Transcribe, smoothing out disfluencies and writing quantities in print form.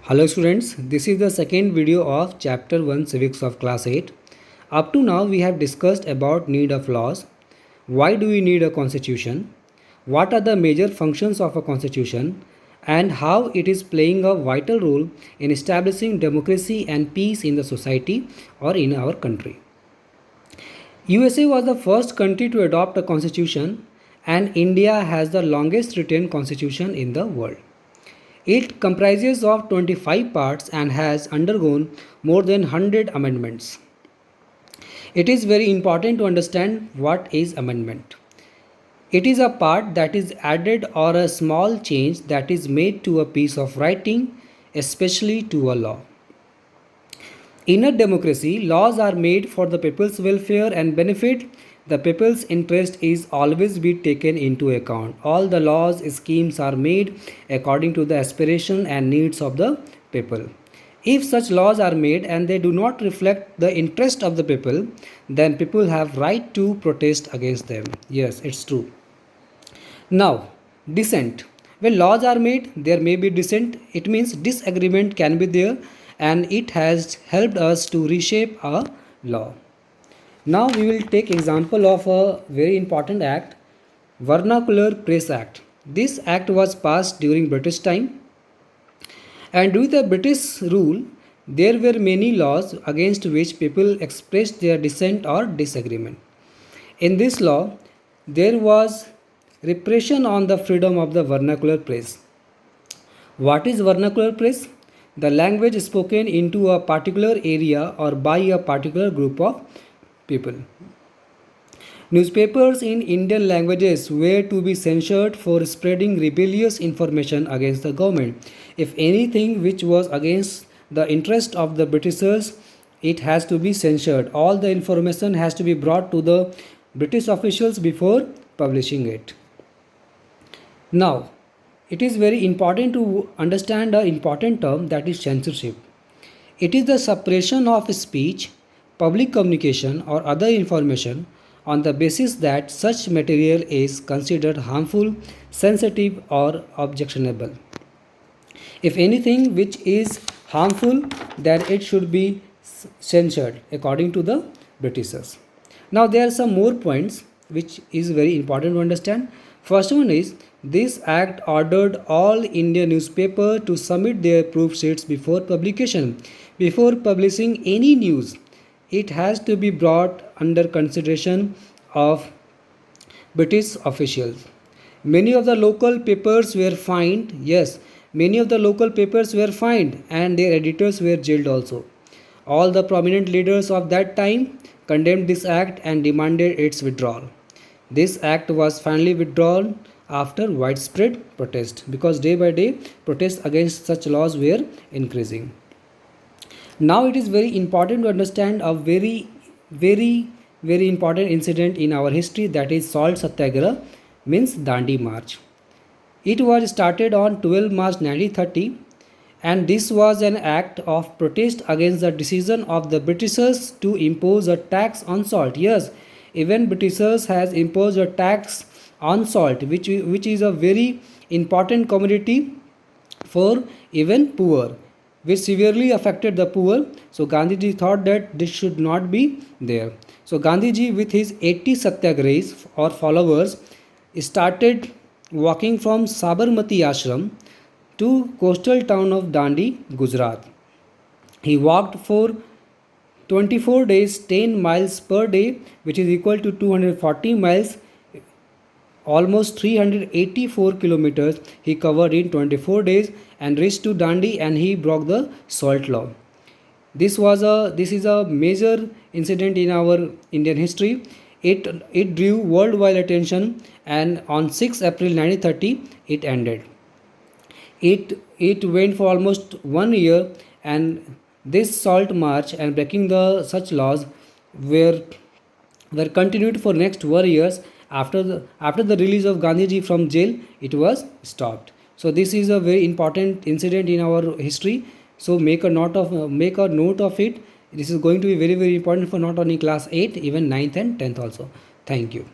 Hello students, this is the second video of chapter 1 civics of class 8. Up to now we have discussed about need of laws, why do we need a constitution, what are the major functions of a constitution and how it is playing a vital role in establishing democracy and peace in the society or in our country. USA was the first country to adopt a constitution and India has the longest written constitution in the world. It comprises of 25 parts and has undergone more than 100 amendments. It is very important to understand what is amendment. It is a part that is added or a small change that is made to a piece of writing, especially to a law. In a democracy, laws are made for the people's welfare and benefit. The people's interest is always be taken into account. All the laws, schemes are made according to the aspiration and needs of the people. If such laws are made and they do not reflect the interest of the people, then people have right to protest against them. Yes, it's true. Now, dissent. When laws are made, there may be dissent. It means disagreement can be there and it has helped us to reshape a law. Now we will take example of a very important act, Vernacular Press Act. This act was passed during British time and during the British rule there were many laws against which people expressed their dissent or disagreement. In this law there was repression on the freedom of the vernacular press. What is vernacular press? The language spoken into a particular area or by a particular group of people. Newspapers in Indian languages were to be censured for spreading rebellious information against the government. If anything which was against the interest of the Britishers, it has to be censured. All the information has to be brought to the British officials before publishing it. Now, it is very important to understand an important term, that is censorship. It is the suppression of speech, public communication or other information on the basis that such material is considered harmful, sensitive or objectionable. If anything which is harmful, then it should be censored according to the Britishers. Now there are some more points which is very important to understand. First one is, this act ordered all Indian newspapers to submit their proof sheets before publication. Before publishing any news, it has to be brought under consideration of British officials. Many of the local papers were fined. Yes, many of the local papers were fined and their editors were jailed also. All the prominent leaders of that time condemned this act and demanded its withdrawal. This act was finally withdrawn after widespread protest, because day by day protests against such laws were increasing. Now it is very important to understand a very important incident in our history, that is Salt Satyagraha, means Dandi March. It was started on 12 March 1930 and this was an act of protest against the decision of the Britishers to impose a tax on salt. Yes, even Britishers has imposed a tax on salt, which is a very important commodity for even poor, which severely affected the poor. So Gandhiji thought that this should not be there. So Gandhiji with his 80 satyagrahis or followers started walking from Sabarmati Ashram to coastal town of Dandi, Gujarat. He walked for 24 days, 10 miles per day, which is equal to 240 miles, almost 384 kilometers he covered in 24 days and reached to Dandi and he broke the salt law. This is a major incident in our Indian history. It drew worldwide attention and on 6 April 1930 it ended. It went for almost 1 year and this salt march and breaking the such laws were continued for next 1 years. After the release of Gandhiji from jail, it was stopped. So this is a very important incident in our history. So make a note of it. This is going to be very important for not only class 8, even 9th and 10th also. Thank you.